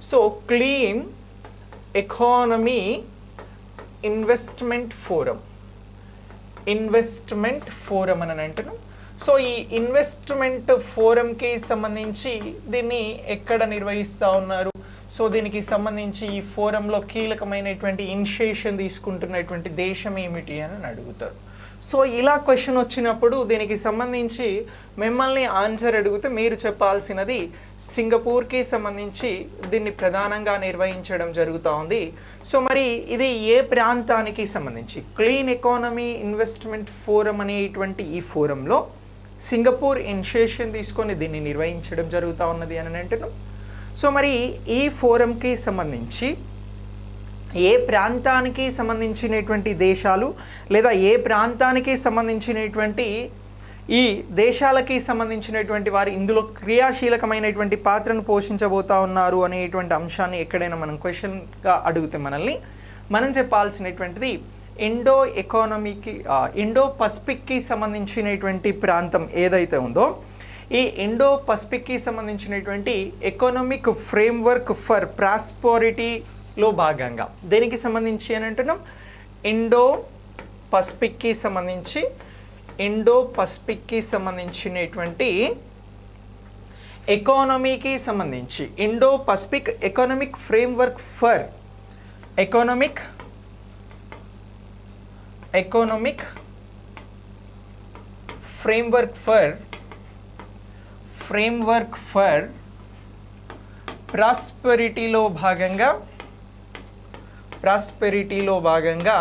So clean economy investment forum అని అంటున్నాం. So ఈ ఇన్వెస్ట్మెంట్ ఫోరంకి సంబంధించి దీన్ని ఎక్కడ నిర్వహిస్తూ ఉన్నారు, సో దీనికి సంబంధించి ఈ ఫోరంలో కీలకమైనటువంటి ఇనిషియేషన్ తీసుకుంటున్నటువంటి దేశం ఏమిటి అని అడుగుతారు. సో ఇలా క్వశ్చన్ వచ్చినప్పుడు దీనికి సంబంధించి మిమ్మల్ని ఆన్సర్ అడిగితే మీరు చెప్పాల్సినది సింగపూర్కి సంబంధించి దీన్ని ప్రధానంగా నిర్వహించడం జరుగుతూ ఉంది. సో మరి ఇది ఏ ప్రాంతానికి సంబంధించి క్లీన్ ఎకానమీ ఇన్వెస్ట్మెంట్ ఫోరం అనేటువంటి ఈ ఫోరంలో సింగపూర్ ఇనిషియేషన్ తీసుకొని దీన్ని నిర్వహించడం జరుగుతూ ఉన్నది అని అంటున్నాం. సో మరి ఈ ఫోరంకి సంబంధించి ఏ ప్రాంతానికి సంబంధించినటువంటి దేశాలు లేదా ఏ ప్రాంతానికి సంబంధించినటువంటి ఈ దేశాలకి సంబంధించినటువంటి వారు ఇందులో క్రియాశీలకమైనటువంటి పాత్రను పోషించబోతా ఉన్నారు అనేటువంటి అంశాన్ని ఎక్కడైనా మనం క్వశ్చన్గా అడిగితే మనం చెప్పాల్సినటువంటిది ఇండో పసిఫిక్కి సంబంధించినటువంటి ప్రాంతం ఏదైతే ఉందో ఈ ఇండో పసిఫిక్కి సంబంధించినటువంటి ఎకనామిక్ ఫ్రేమ్వర్క్ ఫర్ ప్రాస్పరిటీలో భాగంగా దేనికి సంబంధించి అని అంటున్నాం, ఇండో పసిఫిక్కి సంబంధించినటువంటి ఎకానమీకి సంబంధించి Indo Pacific economic framework for economic framework for ప్రాస్పెరిటీలో భాగంగా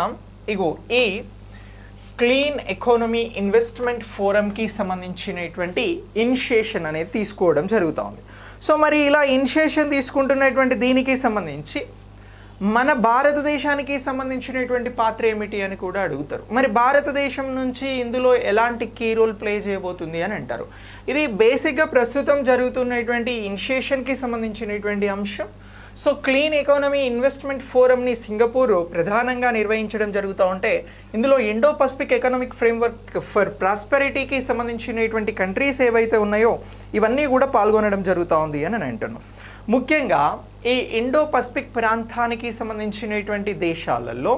ఇగో ఈ క్లీన్ ఎకానమీ ఇన్వెస్ట్మెంట్ ఫోరంకి సంబంధించినటువంటి ఇనిషియేషన్ అనేది తీసుకోవడం జరుగుతూ ఉంది. సో మరి ఇలా ఇనిషియేషన్ తీసుకుంటున్నటువంటి దీనికి సంబంధించి మన భారతదేశానికి సంబంధించినటువంటి పాత్ర ఏమిటి అని కూడా అడుగుతారు. మరి భారతదేశం నుంచి ఇందులో ఎలాంటి కీ రోల్ ప్లే చేయబోతుంది అని అంటారు. ఇది బేసిక్గా ప్రస్తుతం జరుగుతున్నటువంటి ఇనిషియేషన్కి సంబంధించినటువంటి అంశం. సో క్లీన్ ఎకానమీ ఇన్వెస్ట్మెంట్ ఫోరంని సింగపూర్ ప్రధానంగా నిర్వహించడం జరుగుతూ ఉంటే ఇందులో Indo Pacific economic framework for ప్రాస్పెరిటీకి సంబంధించినటువంటి కంట్రీస్ ఏవైతే ఉన్నాయో ఇవన్నీ కూడా పాల్గొనడం జరుగుతూ ఉంది అని అంటున్నాం. ముఖ్యంగా ఈ ఇండో పసిఫిక్ ప్రాంతానికి సంబంధించినటువంటి దేశాలలో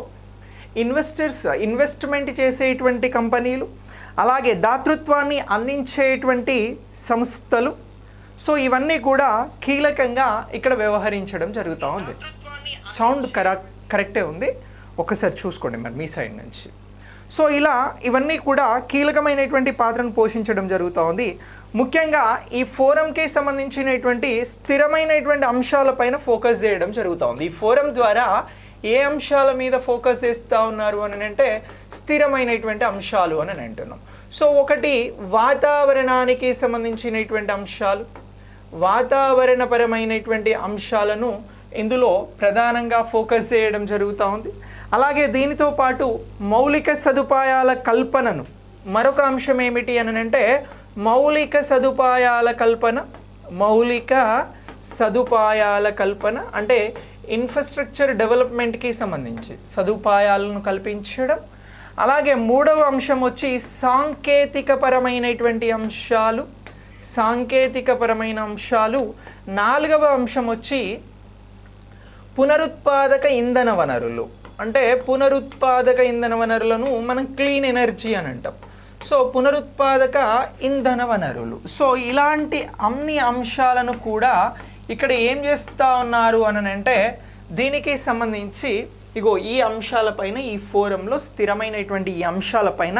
ఇన్వెస్ట్మెంట్ చేసేటువంటి కంపెనీలు, అలాగే దాతృత్వాన్ని అందించేటువంటి సంస్థలు, సో ఇవన్నీ కూడా కీలకంగా ఇక్కడ వ్యవహరించడం జరుగుతూ ఉంది. సౌండ్ కరెక్టే ఉంది, ఒకసారి చూసుకోండి మరి మీ సైడ్ నుంచి. సో ఇలా ఇవన్నీ కూడా కీలకమైనటువంటి పాత్రను పోషించడం జరుగుతూ ఉంది. ముఖ్యంగా ఈ ఫోరంకి సంబంధించినటువంటి స్థిరమైనటువంటి అంశాలపైన ఫోకస్ చేయడం జరుగుతూ ఉంది. ఈ ఫోరం ద్వారా ఏ అంశాల మీద ఫోకస్ చేస్తూ ఉన్నారు అని అంటే స్థిరమైనటువంటి అంశాలు అని అంటున్నాం. సో ఒకటి వాతావరణానికి సంబంధించినటువంటి అంశాలు, వాతావరణపరమైనటువంటి అంశాలను ఇందులో ప్రధానంగా ఫోకస్ చేయడం జరుగుతూ ఉంది. అలాగే దీనితో పాటు మౌలిక సదుపాయాల కల్పనను, మరొక అంశం ఏమిటి అని అంటే మౌలిక సదుపాయాల కల్పన అంటే ఇన్ఫ్రాస్ట్రక్చర్ డెవలప్మెంట్కి సంబంధించి సదుపాయాలను కల్పించడం. అలాగే మూడవ అంశం వచ్చి సాంకేతికపరమైన అంశాలు. నాలుగవ అంశం వచ్చి పునరుత్పాదక ఇంధన వనరులు. అంటే పునరుత్పాదక ఇంధన వనరులను మనం క్లీన్ ఎనర్జీ అని అంటాం. సో పునరుత్పాదక ఇంధన వనరులు. సో ఇలాంటి అన్ని అంశాలను కూడా ఇక్కడ ఏం చేస్తూ ఉన్నారు అని అంటే దీనికి సంబంధించి ఇగో ఈ అంశాలపైన ఈ ఫోరంలో స్థిరమైనటువంటి ఈ అంశాలపైన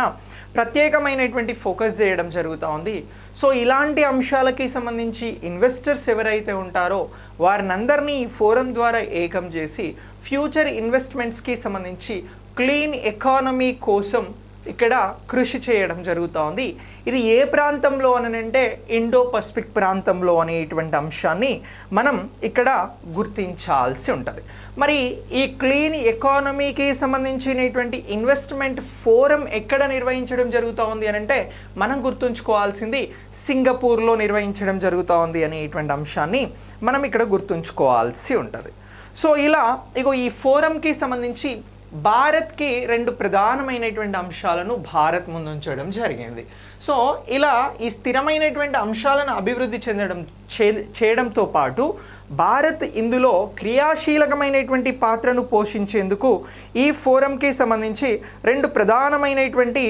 ప్రత్యేకమైనటువంటి ఫోకస్ చేయడం జరుగుతూ ఉంది. సో ఇలాంటి అంశాలకి సంబంధించి ఇన్వెస్టర్స్ ఎవరైతే ఉంటారో వారినందరినీ ఈ ఫోరం ద్వారా ఏకం చేసి ఫ్యూచర్ ఇన్వెస్ట్మెంట్స్కి సంబంధించి క్లీన్ ఎకానమీ కోసం ఇక్కడ కృషి చేయడం జరుగుతూ ఉంది. ఇది ఏ ప్రాంతంలో అని అంటే ఇండో పసిఫిక్ ప్రాంతంలో అనేటువంటి అంశాన్ని మనం ఇక్కడ గుర్తించాల్సి ఉంటుంది. మరి ఈ క్లీన్ ఎకానమీకి సంబంధించినటువంటి ఇన్వెస్ట్మెంట్ ఫోరం ఎక్కడ నిర్వహించడం జరుగుతూ ఉంది అని అంటే మనం గుర్తుంచుకోవాల్సింది సింగపూర్లో నిర్వహించడం జరుగుతూ ఉంది అనేటువంటి అంశాన్ని మనం ఇక్కడ గుర్తుంచుకోవాల్సి ఉంటుంది. సో ఇలా ఇగో ఈ ఫోరంకి సంబంధించి భారత్కి 2 ప్రధానమైనటువంటి అంశాలను భారత్ ముందుంచడం జరిగింది. సో ఇలా ఈ స్థిరమైనటువంటి అంశాలను అభివృద్ధి చేయడంతో పాటు భారత్ ఇందులో క్రియాశీలకమైనటువంటి పాత్రను పోషించేందుకు ఈ ఫోరంకి సంబంధించి 2 ప్రధానమైనటువంటి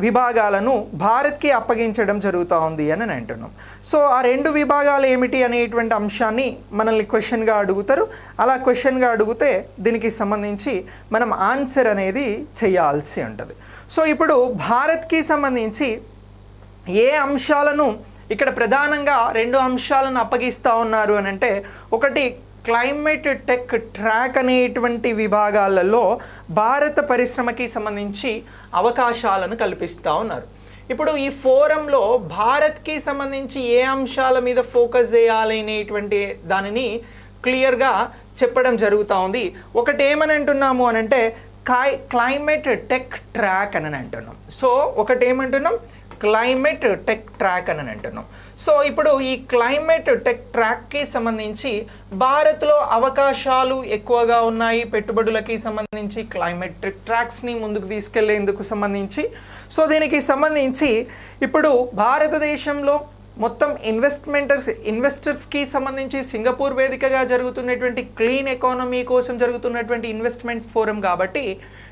విభాగాలను భారత్కి అప్పగించడం జరుగుతూ ఉంది అని అంటున్నాం. సో ఆ 2 విభాగాలు ఏమిటి అనేటువంటి అంశాన్ని మనల్ని క్వశ్చన్గా అడుగుతారు. అలా క్వశ్చన్గా అడిగితే దీనికి సంబంధించి మనం ఆన్సర్ అనేది చేయాల్సి ఉంటుంది. సో ఇప్పుడు భారత్కి సంబంధించి ఏ అంశాలను ఇక్కడ ప్రధానంగా 2 అంశాలను అప్పగిస్తూ ఉన్నారు అని అంటే, ఒకటి క్లైమేట్ టెక్ ట్రాక్ అనేటువంటి విభాగాలలో భారత పరిశ్రమకి సంబంధించి అవకాశాలను కల్పిస్తూ ఉన్నారు. ఇప్పుడు ఈ ఫోరంలో భారత్కి సంబంధించి ఏ అంశాల మీద ఫోకస్ చేయాలి అనేటువంటి దానిని క్లియర్గా చెప్పడం జరుగుతూ ఉంది. ఒకటి ఏమని అంటున్నాము అని అంటే క్లైమేట్ టెక్ ట్రాక్ అని అంటున్నాం. సో ఒకటి ఏమంటున్నాం, క్లైమేట్ టెక్ ట్రాక్ అని అంటున్నాం. సో ఇప్పుడు ఈ క్లైమేట్ టెక్ ట్రాక్కి సంబంధించి భారత్లో అవకాశాలు ఎక్కువగా ఉన్నాయి పెట్టుబడులకి సంబంధించి, క్లైమేట్ టెక్ ట్రాక్స్ని ముందుకు తీసుకెళ్లేందుకు సంబంధించి. సో దీనికి సంబంధించి ఇప్పుడు భారతదేశంలో మొత్తం ఇన్వెస్టర్స్కి సంబంధించి సింగపూర్ వేదికగా జరుగుతున్నటువంటి క్లీన్ ఎకానమీ కోసం జరుగుతున్నటువంటి ఇన్వెస్ట్మెంట్ ఫోరం కాబట్టి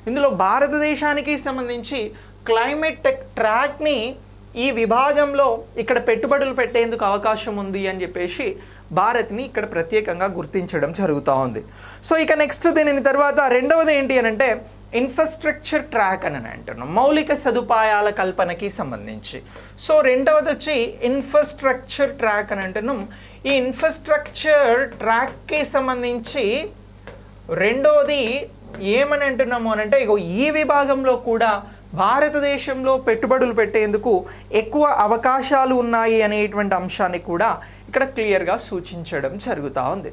ఇందులో భారతదేశానికి సంబంధించి క్లైమేట్ టెక్ ట్రాక్ని ఈ విభాగంలో ఇక్కడ పెట్టుబడులు పెట్టేందుకు అవకాశం ఉంది అని చెప్పేసి భారత్ని ఇక్కడ ప్రత్యేకంగా గుర్తించడం జరుగుతూ ఉంది. సో ఇక నెక్స్ట్ దీని తర్వాత రెండవది ఏంటి అని అంటే ఇన్ఫ్రాస్ట్రక్చర్ ట్రాక్ అని అంటున్నాం, మౌలిక సదుపాయాల కల్పనకి సంబంధించి. సో రెండవది వచ్చి ఇన్ఫ్రాస్ట్రక్చర్ ట్రాక్ అని అంటున్నాం. ఈ ఇన్ఫ్రాస్ట్రక్చర్ ట్రాక్కి సంబంధించి రెండవది ఏమని అంటున్నాము అని అంటే, ఇగో ఈ విభాగంలో కూడా భారతదేశంలో పెట్టుబడులు పెట్టేందుకు ఎక్కువ అవకాశాలు ఉన్నాయి అనేటువంటి అంశాన్ని కూడా ఇక్కడ క్లియర్గా సూచించడం జరుగుతూ ఉంది.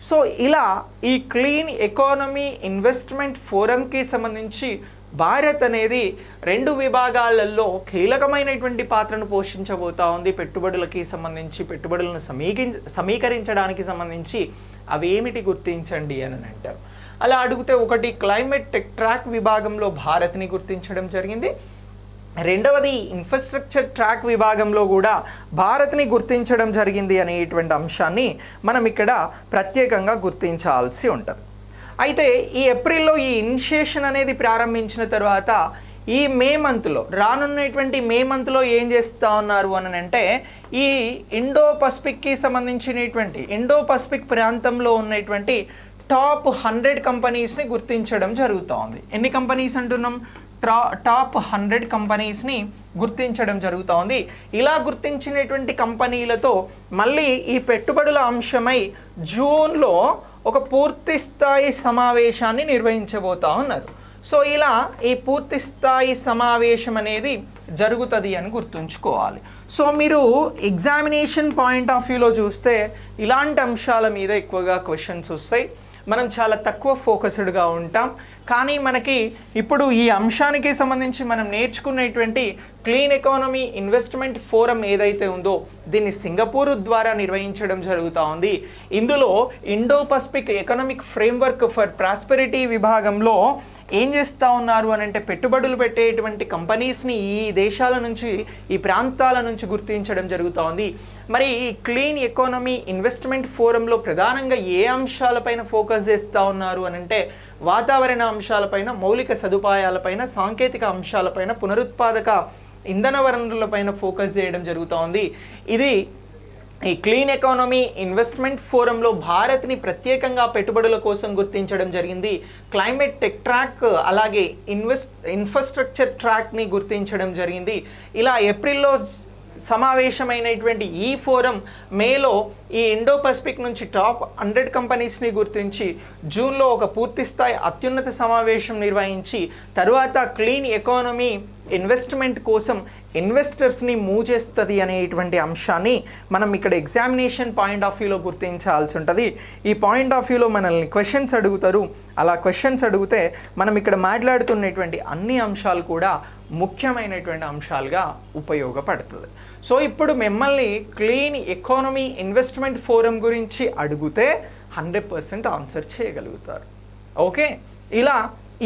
సో ఇలా ఈ క్లీన్ ఎకానమీ ఇన్వెస్ట్మెంట్ ఫోరంకి సంబంధించి భారత్ అనేది 2 విభాగాలలో కీలకమైనటువంటి పాత్రను పోషించబోతూ ఉంది. పెట్టుబడులకి సంబంధించి, పెట్టుబడులను సమీకరించడానికి సంబంధించి అవి ఏమిటి గుర్తించండి అని అంటారు. అలా అడిగితే ఒకటి క్లైమేట్ టెక్ ట్రాక్ విభాగంలో భారత్ని గుర్తించడం జరిగింది. రెండవది ఇన్ఫ్రాస్ట్రక్చర్ ట్రాక్ విభాగంలో కూడా భారత్ని గుర్తించడం జరిగింది అనేటువంటి అంశాన్ని మనం ఇక్కడ ప్రత్యేకంగా గుర్తించాల్సి ఉంటుంది. అయితే ఈ ఏప్రిల్లో ఈ ఇనిషియేషన్ అనేది ప్రారంభించిన తర్వాత ఈ మే మంత్లో, రానున్నటువంటి మే మంత్లో ఏం చేస్తూ ఉన్నారు అని అంటే, ఈ ఇండో పసిఫిక్కి సంబంధించినటువంటి ఇండో పసిఫిక్ ప్రాంతంలో ఉన్నటువంటి టాప్ 100 కంపెనీస్ని గుర్తించడం జరుగుతోంది. ఎన్ని కంపెనీస్ అంటున్నాం? టాప్ 100 కంపెనీస్ని గుర్తించడం జరుగుతోంది. ఇలా గుర్తించినటువంటి కంపెనీలతో మళ్ళీ ఈ పెట్టుబడుల అంశమై జూన్లో ఒక పూర్తి స్థాయి సమావేశాన్ని నిర్వహించబోతా ఉన్నారు. సో ఇలా ఈ పూర్తి స్థాయి సమావేశం అనేది జరుగుతుంది అని గుర్తుంచుకోవాలి. సో మీరు ఎగ్జామినేషన్ పాయింట్ ఆఫ్ వ్యూలో చూస్తే ఇలాంటి అంశాల మీద ఎక్కువగా క్వశ్చన్స్ వస్తాయి. మనం చాలా తక్కువ ఫోకస్డ్గా ఉంటాం. కానీ మనకి ఇప్పుడు ఈ అంశానికి సంబంధించి మనం నేర్చుకునేటువంటి క్లీన్ ఎకానమీ ఇన్వెస్ట్మెంట్ ఫోరం ఏదైతే ఉందో దీన్ని సింగపూర్ ద్వారా నిర్వహించడం జరుగుతూ ఉంది. ఇందులో Indo Pacific economic framework for prosperity విభాగంలో ఏం చేస్తూ ఉన్నారు అని అంటే, పెట్టుబడులు పెట్టేటువంటి కంపెనీస్ని ఈ దేశాల నుంచి, ఈ ప్రాంతాల నుంచి గుర్తించడం జరుగుతూ ఉంది. మరి ఈ క్లీన్ ఎకానమీ ఇన్వెస్ట్మెంట్ ఫోరంలో ప్రధానంగా ఏ అంశాలపైన ఫోకస్ చేస్తూ ఉన్నారు అని అంటే, వాతావరణ అంశాలపైన, మౌలిక సదుపాయాలపైన, సాంకేతిక అంశాలపైన, పునరుత్పాదక ఇంధన వనరులపైన ఫోకస్ చేయడం జరుగుతూ ఉంది. ఇది ఈ క్లీన్ ఎకానమీ ఇన్వెస్ట్మెంట్ ఫోరంలో భారత్ని ప్రత్యేకంగా పెట్టుబడుల కోసం గుర్తించడం జరిగింది. క్లైమేట్ టెక్ ట్రాక్ అలాగే ఇన్ఫ్రాస్ట్రక్చర్ ట్రాక్ని గుర్తించడం జరిగింది. ఇలా ఏప్రిల్లో సమావేశమైనటువంటి ఈ ఫోరం మేలో ఈ ఇండో పసిఫిక్ నుంచి టాప్ 100 కంపెనీస్ని గుర్తించి జూన్లో ఒక పూర్తి స్థాయి అత్యున్నత సమావేశం నిర్వహించి తరువాత క్లీన్ ఎకానమీ ఇన్వెస్ట్మెంట్ కోసం ఇన్వెస్టర్స్ని మూవ్ చేస్తుంది అనేటువంటి అంశాన్ని మనం ఇక్కడ ఎగ్జామినేషన్ పాయింట్ ఆఫ్ వ్యూలో గుర్తించాల్సి ఉంటుంది. ఈ పాయింట్ ఆఫ్ వ్యూలో మనల్ని క్వశ్చన్స్ అడుగుతారు. అలా క్వశ్చన్స్ అడిగితే మనం ఇక్కడ మాట్లాడుతున్నటువంటి అన్ని అంశాలు కూడా ముఖ్యమైనటువంటి అంశాలుగా ఉపయోగపడుతుంది. సో ఇప్పుడు మిమ్మల్ని క్లీన్ ఎకానమీ ఇన్వెస్ట్మెంట్ ఫోరం గురించి అడిగితే 100% ఆన్సర్ చేయగలుగుతారు. ఓకే, ఇలా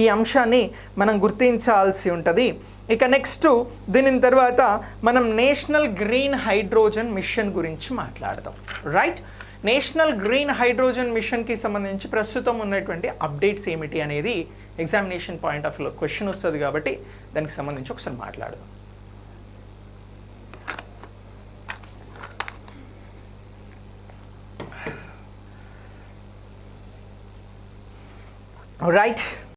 ఈ అంశాన్ని మనం గుర్తించాల్సి ఉంటుంది. ఇక నెక్స్ట్ దీని తర్వాత మనం నేషనల్ గ్రీన్ హైడ్రోజన్ మిషన్ గురించి మాట్లాడదాం. రైట్, నేషనల్ గ్రీన్ హైడ్రోజన్ మిషన్కి సంబంధించి ప్రస్తుతం ఉన్నటువంటి అప్డేట్స్ ఏమిటి అనేది ఎగ్జామినేషన్ పాయింట్ ఆఫ్ వ్యూలో క్వశ్చన్ వస్తుంది కాబట్టి దానికి సంబంధించి ఒకసారి మాట్లాడదాం. రైట్,